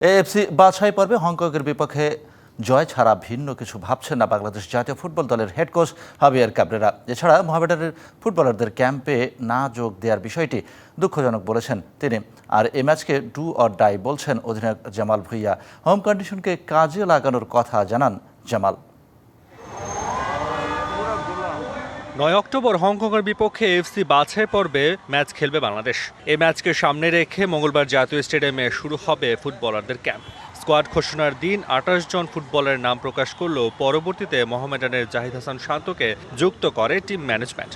AFC বাছাই পর্বে হংকংয়ের বিপক্ষে জয় ছাড়া ভিন্ন কিছু ভাবছেন না বাংলাদেশ জাতীয় ফুটবল দলের হেড কোচ হাভিয়ার ক্যাব্রেরা। এছাড়া মোহামেডানের ফুটবলারদের ক্যাম্পে না যোগ দেওয়ার বিষয়টি দুঃখজনক বলেছেন তিনি। আর এই ম্যাচকে ডু অর ডাই বলছেন অধিনায়ক জামাল ভুঁইয়া। হোম কন্ডিশনকে কাজে লাগানোর কথা জানান জামাল। ৯ অক্টোবর হংকংয়ের বিপক্ষে এএফসি বাছাই পর্বে ম্যাচ খেলবে বাংলাদেশ। এই ম্যাচকে সামনে রেখে মঙ্গলবার জাতীয় স্টেডিয়ামে শুরু হবে ফুটবলারদের ক্যাম্প। স্কোয়াড ঘোষণার দিন ২৮ জন ফুটবলারের নাম প্রকাশ করলেও পরবর্তীতে মোহামেডানের জাহিদ হাসান শান্তকে যুক্ত করে টিম ম্যানেজমেন্ট।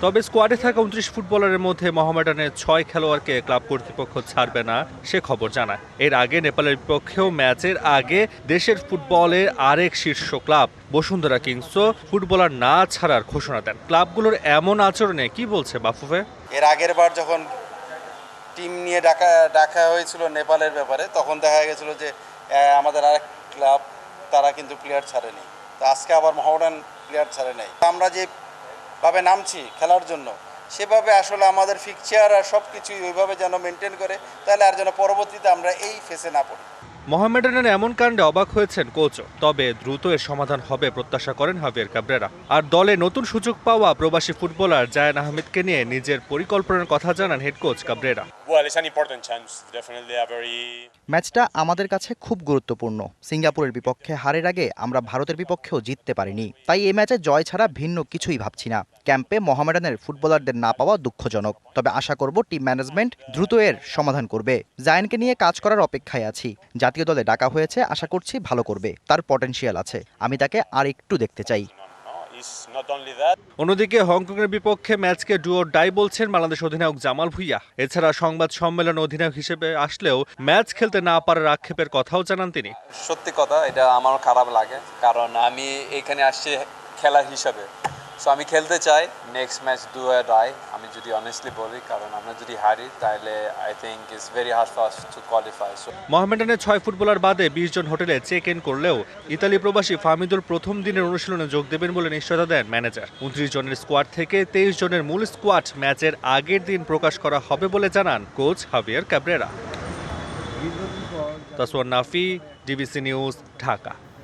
তবে স্কোয়াডে থাকা ২৯ ফুটবলারের মধ্যে মোহামেডানের ৬ খেলোয়াড়কে ক্লাব কর্তৃপক্ষ ছাড়বে না সে খবর জানায়। এর আগে নেপালের বিপক্ষেও ম্যাচের আগে দেশের ফুটবলের আরেক শীর্ষ ক্লাব বসুন্ধরা কিংসও ফুটবলার না ছাড়ার ঘোষণা দেন। ক্লাবগুলোর এমন আচরণে কি বলছে বাফুফে? এর আগের বার যখন টিম নিয়ে ডাকা হয়েছিল নেপালের ব্যাপারে, তখন দেখা গেছিল যে আমাদের আরেক ক্লাব তারা কিন্তু প্লেয়ার ছাড়েনি। তো আজকে আবার মোহামেডান প্লেয়ার ছাড়ে নাই। আমরা যেভাবে নামছি খেলার জন্য, সেভাবে আসলে আমাদের ফিকচার আর সব কিছুই ওইভাবে যেন মেনটেন করে, তাহলে আর যেন পরবর্তীতে আমরা এই ফেসে না পড়ি। মোহামেডানের এমন কাণ্ডে অবাক হয়েছেন কোচও। তবে দ্রুত এর সমাধান হবে প্রত্যাশা করেন হাভিয়ার ক্যাব্রেরা। আর দলে নতুন সুযোগ পাওয়া প্রবাসী ফুটবলার জায়ান আহমেদকে নিয়ে নিজের পরিকল্পনার কথা জানান হেড কোচ ক্যাব্রেরা। ম্যাচটা আমাদের কাছে খুব গুরুত্বপূর্ণ। সিঙ্গাপুরের বিপক্ষে হারের আগে আমরা ভারতের বিপক্ষেও জিততে পারিনি, তাই এই ম্যাচে জয় ছাড়া ভিন্ন কিছুই ভাবছি না। ক্যাম্পে মোহামেডানের ফুটবলারদের না পাওয়া দুঃখজনক, তবে আশা করব টিম ম্যানেজমেন্ট দ্রুত এর সমাধান করবে। জায়ানকে নিয়ে কাজ করার অপেক্ষায় আছি। জাতীয় দলে ডাকা হয়েছে, আশা করছি ভালো করবে। তার পটেনশিয়াল আছে, আমি তাকে আর একটু দেখতে চাই। অন্যদিকে হংকংয়ের বিপক্ষে ম্যাচকে ডু অর ডাই বলছেন বাংলাদেশ অধিনায়ক জামাল ভুঁইয়া। এছাড়া সংবাদ সম্মেলনে অধিনায়ক হিসেবে আসলেও ম্যাচ খেলতে না পারার আক্ষেপের কথাও জানান তিনি। সত্যি কথা, এটা আমার খারাপ লাগে, কারণ আমি এখানে আসছি খেলার হিসাবে। সো আমি খেলতে চাই next match do or die, আমি যদি অনেস্টলি বলি, কারণ আমরা যদি হারি তাহলে I think it's very hard for us to qualify. মোহামেডানের ৬ ফুটবলার বাদে ২০ জন হোটেলে চেক ইন করলেও ইতালি প্রবাসী ফাহমিদুল প্রথম দিনের অনুশীলনে যোগ দেবেন বলে নিশ্চয়তা দেন ম্যানেজার। ২৯ জনের স্কোয়াড থেকে ২৩ জনের মূল স্কোয়াড ম্যাচের আগের দিন প্রকাশ করা হবে বলে জানান coach হাভিয়ার Cabrera. Taswar Nafi, DBC news, Dhaka.